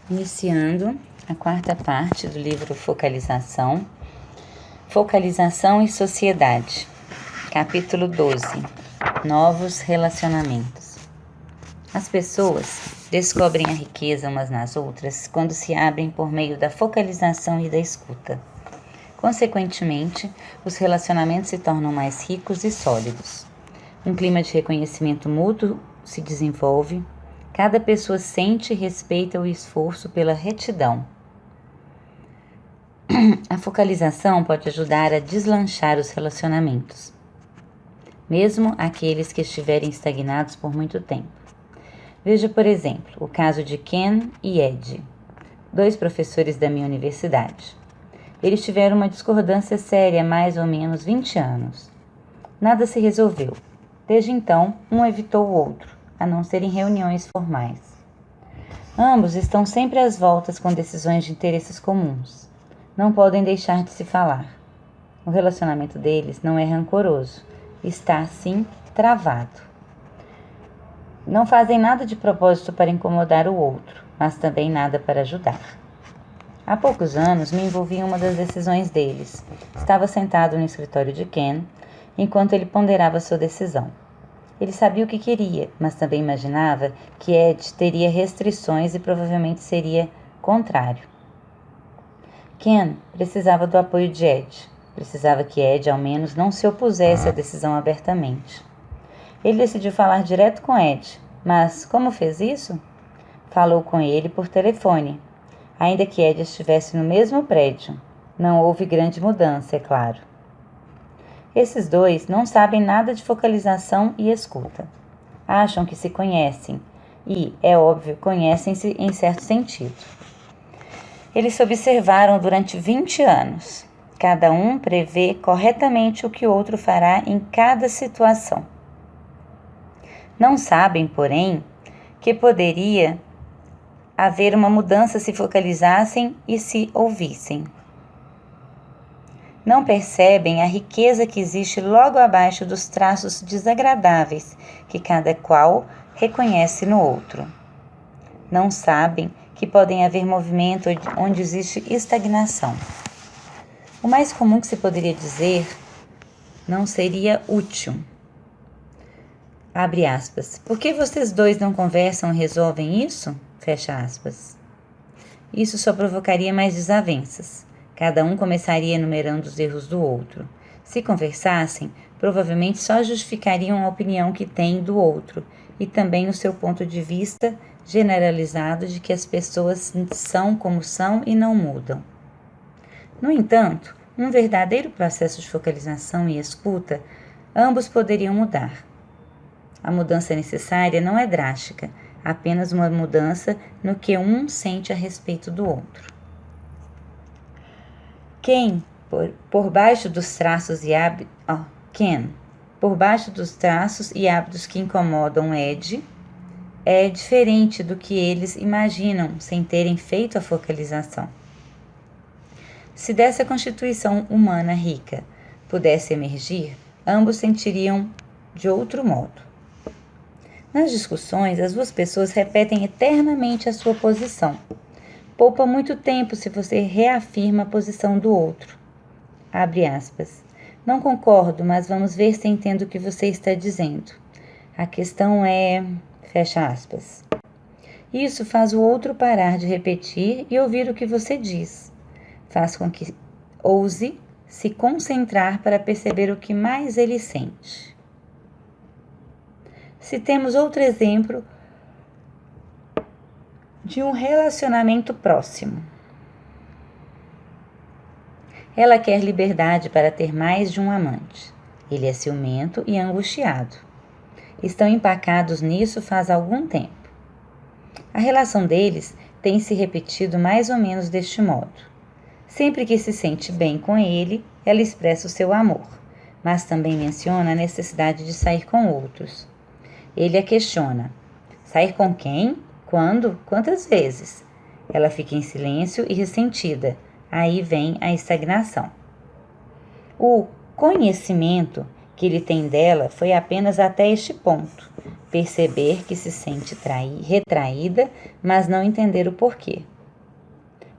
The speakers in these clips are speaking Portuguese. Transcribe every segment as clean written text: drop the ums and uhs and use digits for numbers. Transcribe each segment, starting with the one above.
Iniciando a quarta parte do livro Focalização, Focalização e Sociedade, capítulo 12, Novos Relacionamentos. As pessoas descobrem a riqueza umas nas outras quando se abrem por meio da focalização e da escuta. Consequentemente, os relacionamentos se tornam mais ricos e sólidos. Um clima de reconhecimento mútuo se desenvolve. Cada pessoa sente e respeita o esforço pela retidão. A focalização pode ajudar a deslanchar os relacionamentos, mesmo aqueles que estiverem estagnados por muito tempo. Veja, por exemplo, o caso de Ken e Ed, dois professores da minha universidade. Eles tiveram uma discordância séria há mais ou menos 20 anos. Nada se resolveu. Desde então, um evitou o outro, a não ser em reuniões formais. Ambos estão sempre às voltas com decisões de interesses comuns. Não podem deixar de se falar. O relacionamento deles não é rancoroso, está, sim, travado. Não fazem nada de propósito para incomodar o outro, mas também nada para ajudar. Há poucos anos me envolvi em uma das decisões deles. Estava sentado no escritório de Ken, enquanto ele ponderava sua decisão. Ele sabia o que queria, mas também imaginava que Ed teria restrições e provavelmente seria contrário. Ken precisava do apoio de Ed. Precisava que Ed, ao menos, não se opusesse à decisão abertamente. Ele decidiu falar direto com Ed, mas como fez isso? Falou com ele por telefone, ainda que Ed estivesse no mesmo prédio. Não houve grande mudança, é claro. Esses dois não sabem nada de focalização e escuta. Acham que se conhecem e, é óbvio, conhecem-se em certo sentido. Eles se observaram durante 20 anos. Cada um prevê corretamente o que o outro fará em cada situação. Não sabem, porém, que poderia haver uma mudança se focalizassem e se ouvissem. Não percebem a riqueza que existe logo abaixo dos traços desagradáveis que cada qual reconhece no outro. Não sabem que podem haver movimento onde existe estagnação. O mais comum que se poderia dizer não seria útil. Abre aspas. Por que vocês dois não conversam e resolvem isso? Fecha aspas. Isso só provocaria mais desavenças. Cada um começaria enumerando os erros do outro. Se conversassem, provavelmente só justificariam a opinião que têm do outro e também o seu ponto de vista generalizado de que as pessoas são como são e não mudam. No entanto, num verdadeiro processo de focalização e escuta, ambos poderiam mudar. A mudança necessária não é drástica, apenas uma mudança no que um sente a respeito do outro. Ken, por baixo dos traços e hábitos que incomodam Ed, é diferente do que eles imaginam sem terem feito a focalização. Se dessa constituição humana rica pudesse emergir, ambos sentiriam de outro modo. Nas discussões, as duas pessoas repetem eternamente a sua posição. Poupa muito tempo se você reafirma a posição do outro. Abre aspas. Não concordo, mas vamos ver se entendo o que você está dizendo. A questão é... Fecha aspas. Isso faz o outro parar de repetir e ouvir o que você diz. Faz com que ouse se concentrar para perceber o que mais ele sente. Citemos outro exemplo de um relacionamento próximo. Ela quer liberdade para ter mais de um amante. Ele é ciumento e angustiado. Estão empacados nisso faz algum tempo. A relação deles tem se repetido mais ou menos deste modo. Sempre que se sente bem com ele, ela expressa o seu amor, mas também menciona a necessidade de sair com outros. Ele a questiona. Sair com quem? Quando? Quantas vezes? Ela fica em silêncio e ressentida. Aí vem a estagnação. O conhecimento que ele tem dela foi apenas até este ponto. perceber que se sente retraída, mas não entender o porquê.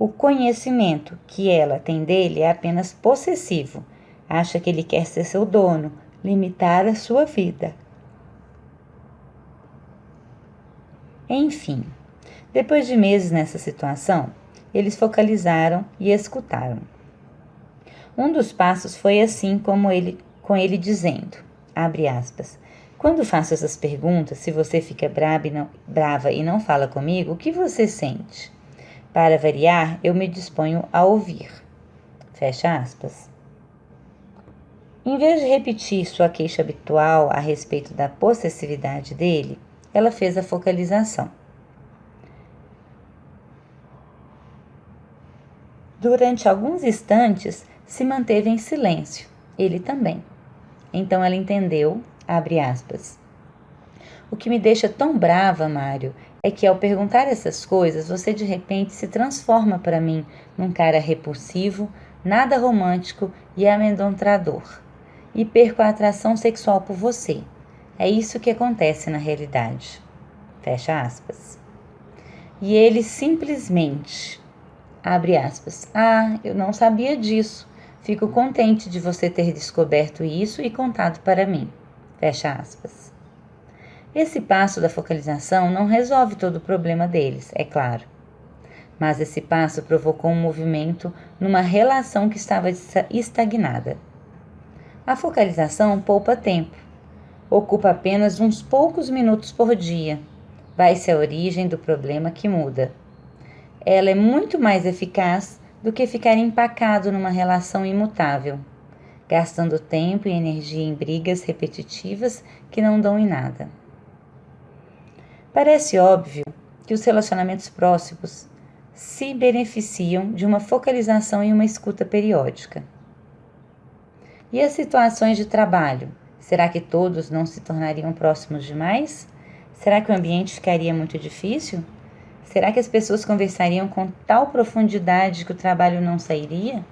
O conhecimento que ela tem dele é apenas possessivo. Acha que ele quer ser seu dono, limitar a sua vida. Enfim, depois de meses nessa situação, eles focalizaram e escutaram. Um dos passos foi assim com ele dizendo, abre aspas, quando faço essas perguntas, se você fica brava e não fala comigo, o que você sente? Para variar, eu me disponho a ouvir. Fecha aspas. Em vez de repetir sua queixa habitual a respeito da possessividade dele, ela fez a focalização. Durante alguns instantes, se manteve em silêncio, ele também. Então ela entendeu, abre aspas, o que me deixa tão brava, Mário, é que ao perguntar essas coisas, você de repente se transforma para mim num cara repulsivo, nada romântico e amedrontador. E perco a atração sexual por você. É isso que acontece na realidade. Fecha aspas. E ele simplesmente, abre aspas, eu não sabia disso. Fico contente de você ter descoberto isso e contado para mim. Fecha aspas. Esse passo da focalização não resolve todo o problema deles, é claro. Mas esse passo provocou um movimento numa relação que estava estagnada. A focalização poupa tempo. Ocupa apenas uns poucos minutos por dia. Vai-se à origem do problema que muda. Ela é muito mais eficaz do que ficar empacado numa relação imutável, gastando tempo e energia em brigas repetitivas que não dão em nada. Parece óbvio que os relacionamentos próximos se beneficiam de uma focalização e uma escuta periódica. E as situações de trabalho? Será que todos não se tornariam próximos demais? Será que o ambiente ficaria muito difícil? Será que as pessoas conversariam com tal profundidade que o trabalho não sairia?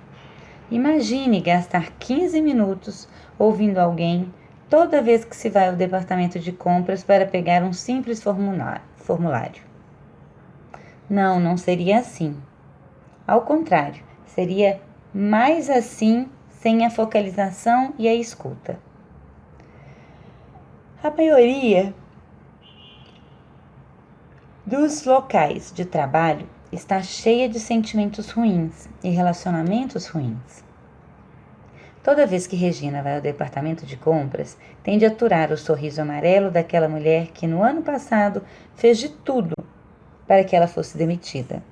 Imagine gastar 15 minutos ouvindo alguém toda vez que se vai ao departamento de compras para pegar um simples formulário. Não seria assim. Ao contrário, seria mais assim sem a focalização e a escuta. A maioria dos locais de trabalho está cheia de sentimentos ruins e relacionamentos ruins. Toda vez que Regina vai ao departamento de compras, tende a aturar o sorriso amarelo daquela mulher que no ano passado fez de tudo para que ela fosse demitida.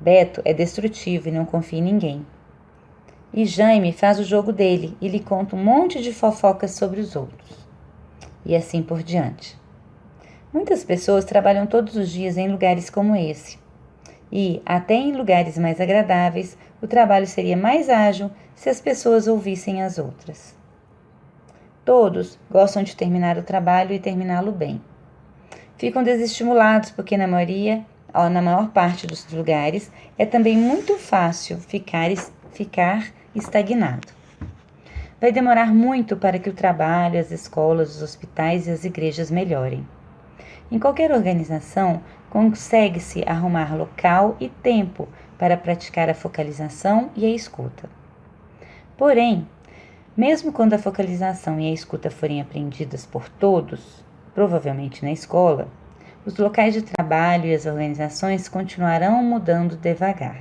Beto é destrutivo e não confia em ninguém. E Jaime faz o jogo dele e lhe conta um monte de fofocas sobre os outros. E assim por diante. Muitas pessoas trabalham todos os dias em lugares como esse. E, até em lugares mais agradáveis, o trabalho seria mais ágil se as pessoas ouvissem as outras. Todos gostam de terminar o trabalho e terminá-lo bem. Ficam desestimulados porque na maior parte dos lugares é também muito fácil ficar estagnado. Vai demorar muito para que o trabalho, as escolas, os hospitais e as igrejas melhorem. Em qualquer organização, consegue-se arrumar local e tempo para praticar a focalização e a escuta. Porém, mesmo quando a focalização e a escuta forem aprendidas por todos, provavelmente na escola, os locais de trabalho e as organizações continuarão mudando devagar.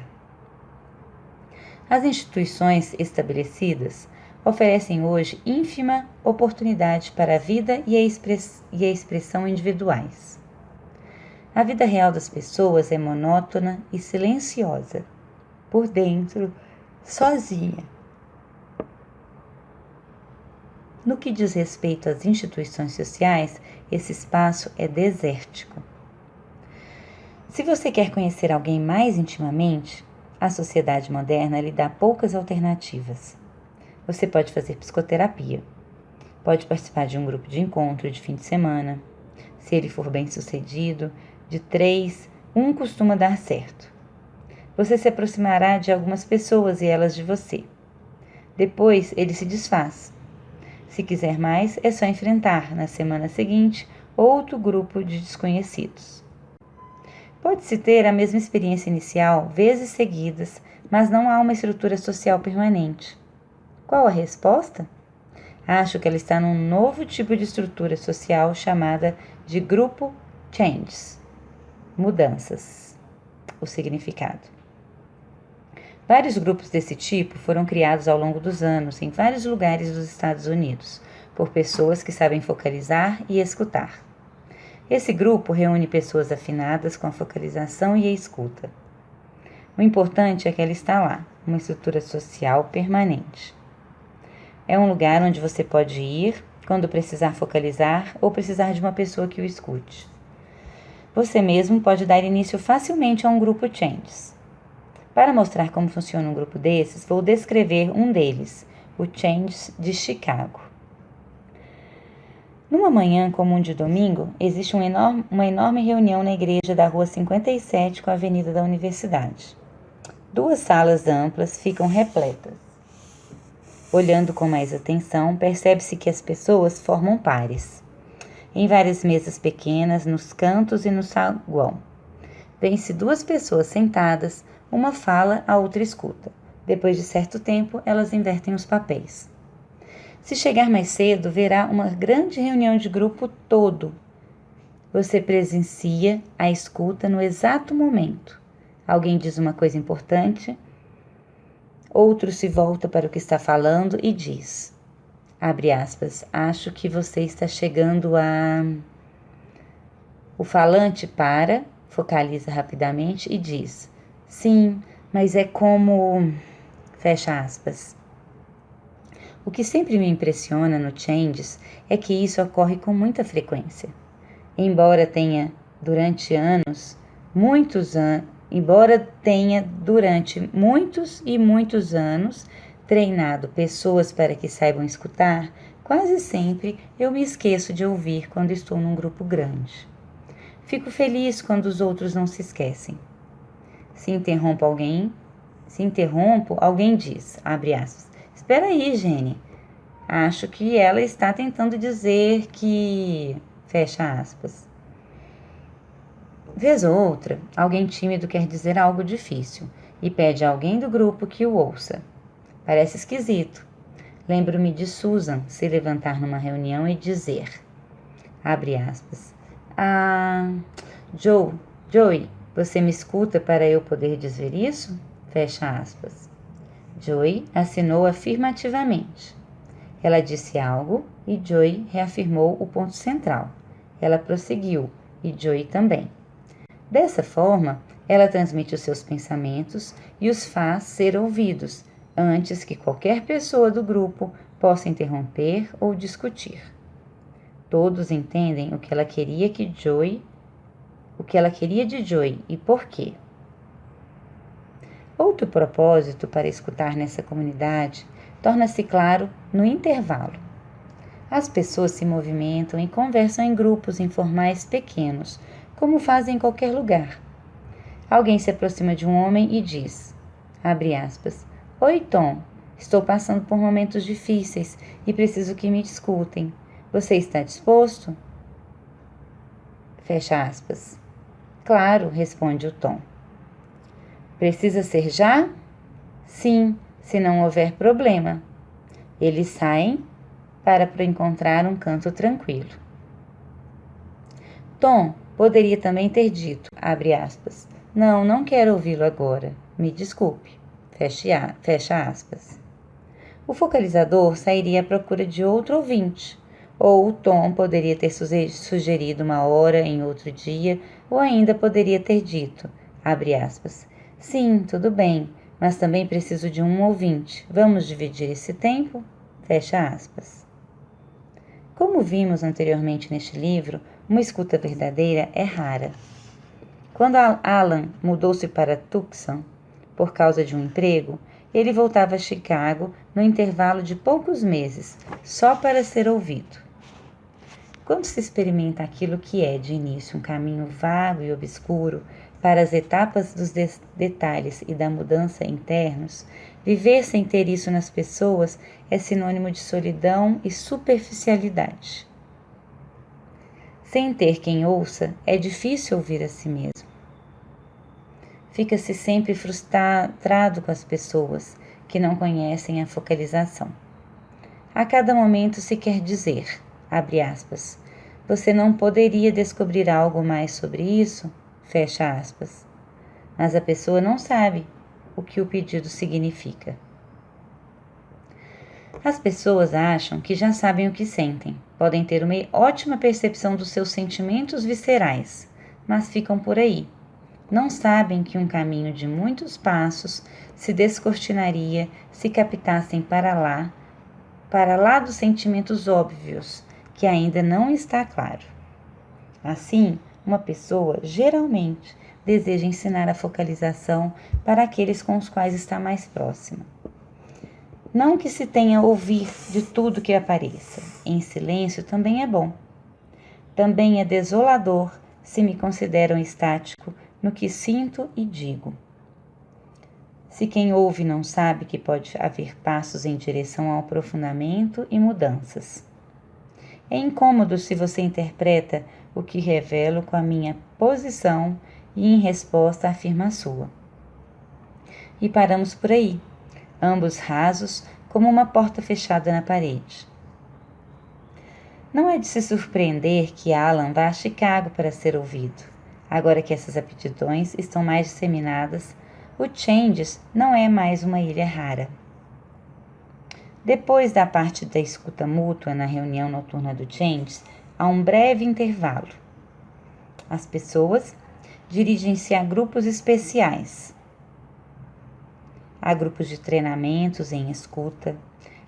As instituições estabelecidas oferecem hoje ínfima oportunidade para a vida e a expressão individuais. A vida real das pessoas é monótona e silenciosa, por dentro, sozinha. No que diz respeito às instituições sociais, esse espaço é desértico. Se você quer conhecer alguém mais intimamente, a sociedade moderna lhe dá poucas alternativas. Você pode fazer psicoterapia, pode participar de um grupo de encontro de fim de semana. Se ele for bem sucedido, de 3, 1 costuma dar certo. Você se aproximará de algumas pessoas e elas de você. Depois ele se desfaz. Se quiser mais, é só enfrentar, na semana seguinte, outro grupo de desconhecidos. Pode-se ter a mesma experiência inicial vezes seguidas, mas não há uma estrutura social permanente. Qual a resposta? Acho que ela está num novo tipo de estrutura social chamada de grupo changes, mudanças, o significado. Vários grupos desse tipo foram criados ao longo dos anos em vários lugares dos Estados Unidos, por pessoas que sabem focalizar e escutar. Esse grupo reúne pessoas afinadas com a focalização e a escuta. O importante é que ela está lá, uma estrutura social permanente. É um lugar onde você pode ir quando precisar focalizar ou precisar de uma pessoa que o escute. Você mesmo pode dar início facilmente a um grupo Changes. Para mostrar como funciona um grupo desses, vou descrever um deles, o Changes de Chicago. Numa manhã comum de domingo, existe uma enorme reunião na igreja da Rua 57 com a Avenida da Universidade. 2 salas amplas ficam repletas. Olhando com mais atenção, percebe-se que as pessoas formam pares. Em várias mesas pequenas, nos cantos e no saguão. Vêm-se 2 pessoas sentadas, uma fala, a outra escuta. Depois de certo tempo, elas invertem os papéis. Se chegar mais cedo, verá uma grande reunião de grupo todo. Você presencia a escuta no exato momento. Alguém diz uma coisa importante, outro se volta para o que está falando e diz, abre aspas, acho que você está chegando a... O falante para, focaliza rapidamente e diz, sim, mas é como... Fecha aspas. O que sempre me impressiona no Changes é que isso ocorre com muita frequência. Embora tenha durante muitos e muitos anos treinado pessoas para que saibam escutar, quase sempre eu me esqueço de ouvir quando estou num grupo grande. Fico feliz quando os outros não se esquecem. Se interrompo, alguém diz, abre aspas, espera aí, Jenny. Acho que ela está tentando dizer que... Fecha aspas. Vez ou outra, alguém tímido quer dizer algo difícil e pede a alguém do grupo que o ouça. Parece esquisito. Lembro-me de Susan se levantar numa reunião e dizer, abre aspas, Joey, você me escuta para eu poder dizer isso? Fecha aspas. Joey assinou afirmativamente. Ela disse algo e Joey reafirmou o ponto central. Ela prosseguiu e Joey também. Dessa forma, ela transmite os seus pensamentos e os faz ser ouvidos, antes que qualquer pessoa do grupo possa interromper ou discutir. Todos entendem o que ela queria de Joey e por quê. Outro propósito para escutar nessa comunidade torna-se claro no intervalo. As pessoas se movimentam e conversam em grupos informais pequenos, como fazem em qualquer lugar. Alguém se aproxima de um homem e diz, abre aspas, oi Tom, estou passando por momentos difíceis e preciso que me escutem. Você está disposto? Fecha aspas. Claro, responde o Tom. Precisa ser já? Sim, se não houver problema. Eles saem para encontrar um canto tranquilo. Tom poderia também ter dito, abre aspas, não quero ouvi-lo agora, me desculpe, fecha aspas. O focalizador sairia à procura de outro ouvinte, ou o Tom poderia ter sugerido uma hora em outro dia, ou ainda poderia ter dito, abre aspas, sim, tudo bem, mas também preciso de um ouvinte, vamos dividir esse tempo? Fecha aspas. Como vimos anteriormente neste livro, uma escuta verdadeira é rara. Quando Alan mudou-se para Tucson por causa de um emprego, ele voltava a Chicago no intervalo de poucos meses, só para ser ouvido. Quando se experimenta aquilo que é, de início, um caminho vago e obscuro para as etapas dos detalhes e da mudança internos, viver sem ter isso nas pessoas é sinônimo de solidão e superficialidade. Sem ter quem ouça, é difícil ouvir a si mesmo. fica-se sempre frustrado com as pessoas que não conhecem a focalização. A cada momento se quer dizer, abre aspas, você não poderia descobrir algo mais sobre isso? Fecha aspas. Mas a pessoa não sabe o que o pedido significa. As pessoas acham que já sabem o que sentem, podem ter uma ótima percepção dos seus sentimentos viscerais, mas ficam por aí. Não sabem que um caminho de muitos passos se descortinaria se captassem para lá dos sentimentos óbvios, que ainda não está claro. Assim, uma pessoa geralmente deseja ensinar a focalização para aqueles com os quais está mais próxima. Não que se tenha a ouvir de tudo que apareça. Em silêncio também é bom. Também é desolador se me consideram estático no que sinto e digo. Se quem ouve não sabe que pode haver passos em direção ao aprofundamento e mudanças. É incômodo se você interpreta o que revelo com a minha posição e em resposta afirma a sua. E paramos por aí, ambos rasos como uma porta fechada na parede. Não é de se surpreender que Alan vá a Chicago para ser ouvido. Agora que essas aptidões estão mais disseminadas, o Changes não é mais uma ilha rara. Depois da parte da escuta mútua na reunião noturna do Changes, há um breve intervalo. As pessoas dirigem-se a grupos especiais. Há grupos de treinamentos em escuta.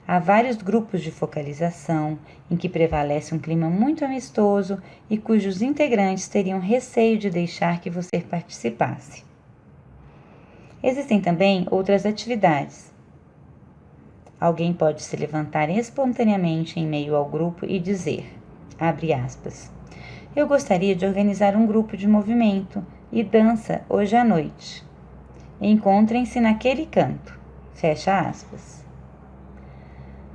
Há vários grupos de focalização em que prevalece um clima muito amistoso e cujos integrantes teriam receio de deixar que você participasse. Existem também outras atividades. Alguém pode se levantar espontaneamente em meio ao grupo e dizer, abre aspas, eu gostaria de organizar um grupo de movimento e dança hoje à noite. Encontrem-se naquele canto, fecha aspas.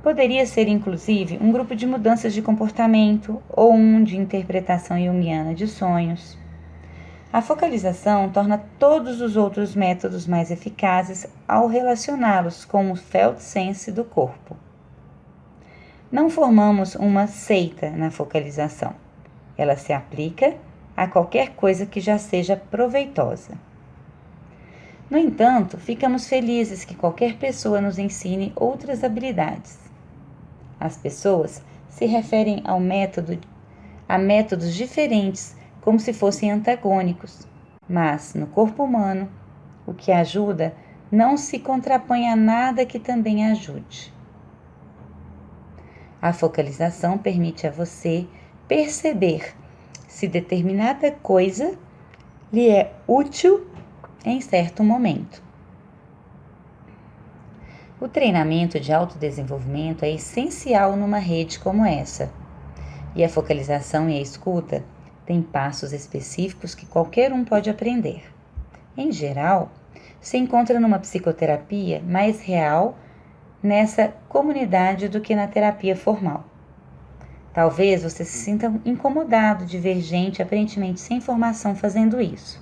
Poderia ser, inclusive, um grupo de mudanças de comportamento ou um de interpretação junguiana de sonhos. A focalização torna todos os outros métodos mais eficazes ao relacioná-los com o felt sense do corpo. Não formamos uma seita na focalização. Ela se aplica a qualquer coisa que já seja proveitosa. No entanto, ficamos felizes que qualquer pessoa nos ensine outras habilidades. As pessoas se referem a métodos diferentes como se fossem antagônicos, mas no corpo humano, o que ajuda não se contrapõe a nada que também ajude. A focalização permite a você perceber se determinada coisa lhe é útil em certo momento. O treinamento de autodesenvolvimento é essencial numa rede como essa, e a focalização e a escuta têm passos específicos que qualquer um pode aprender. Em geral, se encontra numa psicoterapia mais real nessa comunidade do que na terapia formal. Talvez você se sinta incomodado de ver gente aparentemente sem formação fazendo isso.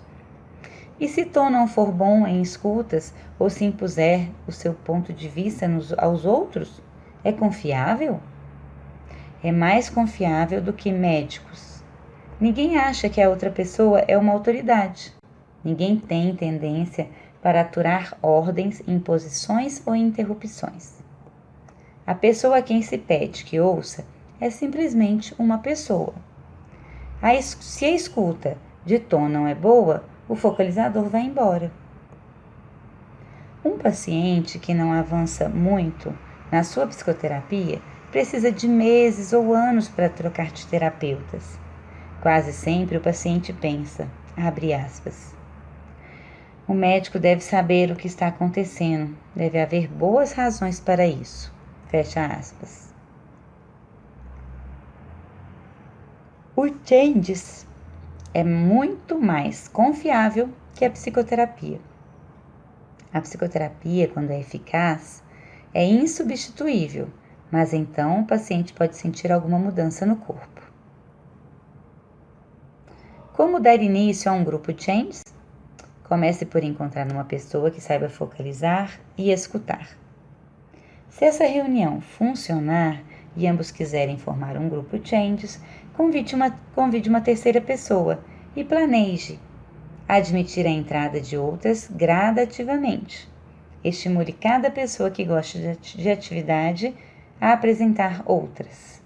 E se Tom não for bom em escutas ou se impuser o seu ponto de vista aos outros, é confiável? É mais confiável do que médicos. Ninguém acha que a outra pessoa é uma autoridade. Ninguém tem tendência para aturar ordens, imposições ou interrupções. A pessoa a quem se pede que ouça é simplesmente uma pessoa. Se a escuta de Tom não é boa, o focalizador vai embora. Um paciente que não avança muito na sua psicoterapia precisa de meses ou anos para trocar de terapeutas. Quase sempre o paciente pensa, abre aspas, o médico deve saber o que está acontecendo, deve haver boas razões para isso, fecha aspas. O Changes é muito mais confiável que a psicoterapia. A psicoterapia, quando é eficaz, é insubstituível, mas então o paciente pode sentir alguma mudança no corpo. Como dar início a um grupo Changes? Comece por encontrar uma pessoa que saiba focalizar e escutar. Se essa reunião funcionar e ambos quiserem formar um grupo Changes, convide uma terceira pessoa e planeje admitir a entrada de outras gradativamente. Estimule cada pessoa que goste de atividade a apresentar outras.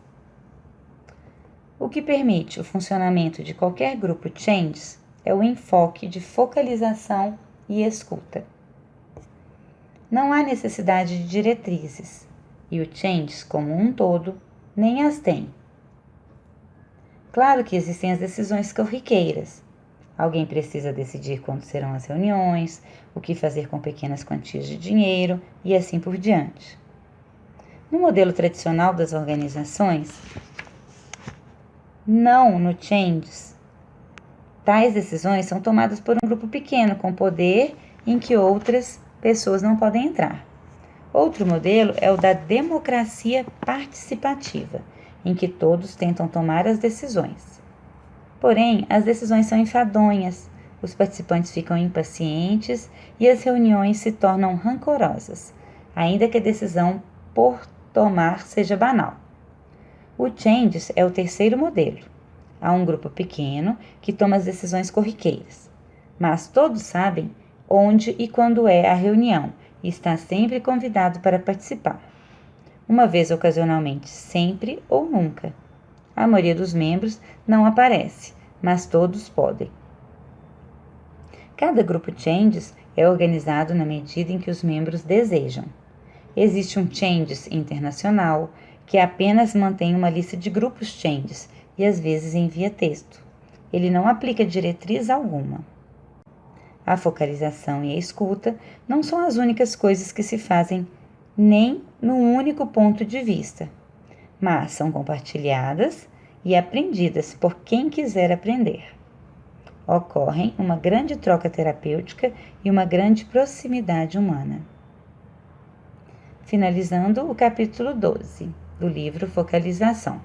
O que permite o funcionamento de qualquer grupo Changes é o enfoque de focalização e escuta. Não há necessidade de diretrizes, e o Changes como um todo nem as tem. Claro que existem as decisões corriqueiras. Alguém precisa decidir quando serão as reuniões, o que fazer com pequenas quantias de dinheiro e assim por diante. No modelo tradicional das organizações, não no Changes, tais decisões são tomadas por um grupo pequeno com poder em que outras pessoas não podem entrar. Outro modelo é o da democracia participativa, em que todos tentam tomar as decisões. Porém, as decisões são enfadonhas, os participantes ficam impacientes e as reuniões se tornam rancorosas, ainda que a decisão por tomar seja banal. O Changes é o terceiro modelo. Há um grupo pequeno que toma as decisões corriqueiras, mas todos sabem onde e quando é a reunião e está sempre convidado para participar. Uma vez ocasionalmente, sempre ou nunca. A maioria dos membros não aparece, mas todos podem. Cada grupo Changes é organizado na medida em que os membros desejam. Existe um Changes internacional, que apenas mantém uma lista de grupos Changes e às vezes envia texto. Ele não aplica diretriz alguma. A focalização e a escuta não são as únicas coisas que se fazem nem num único ponto de vista, mas são compartilhadas e aprendidas por quem quiser aprender. Ocorrem uma grande troca terapêutica e uma grande proximidade humana. Finalizando o capítulo 12 do livro Focalização.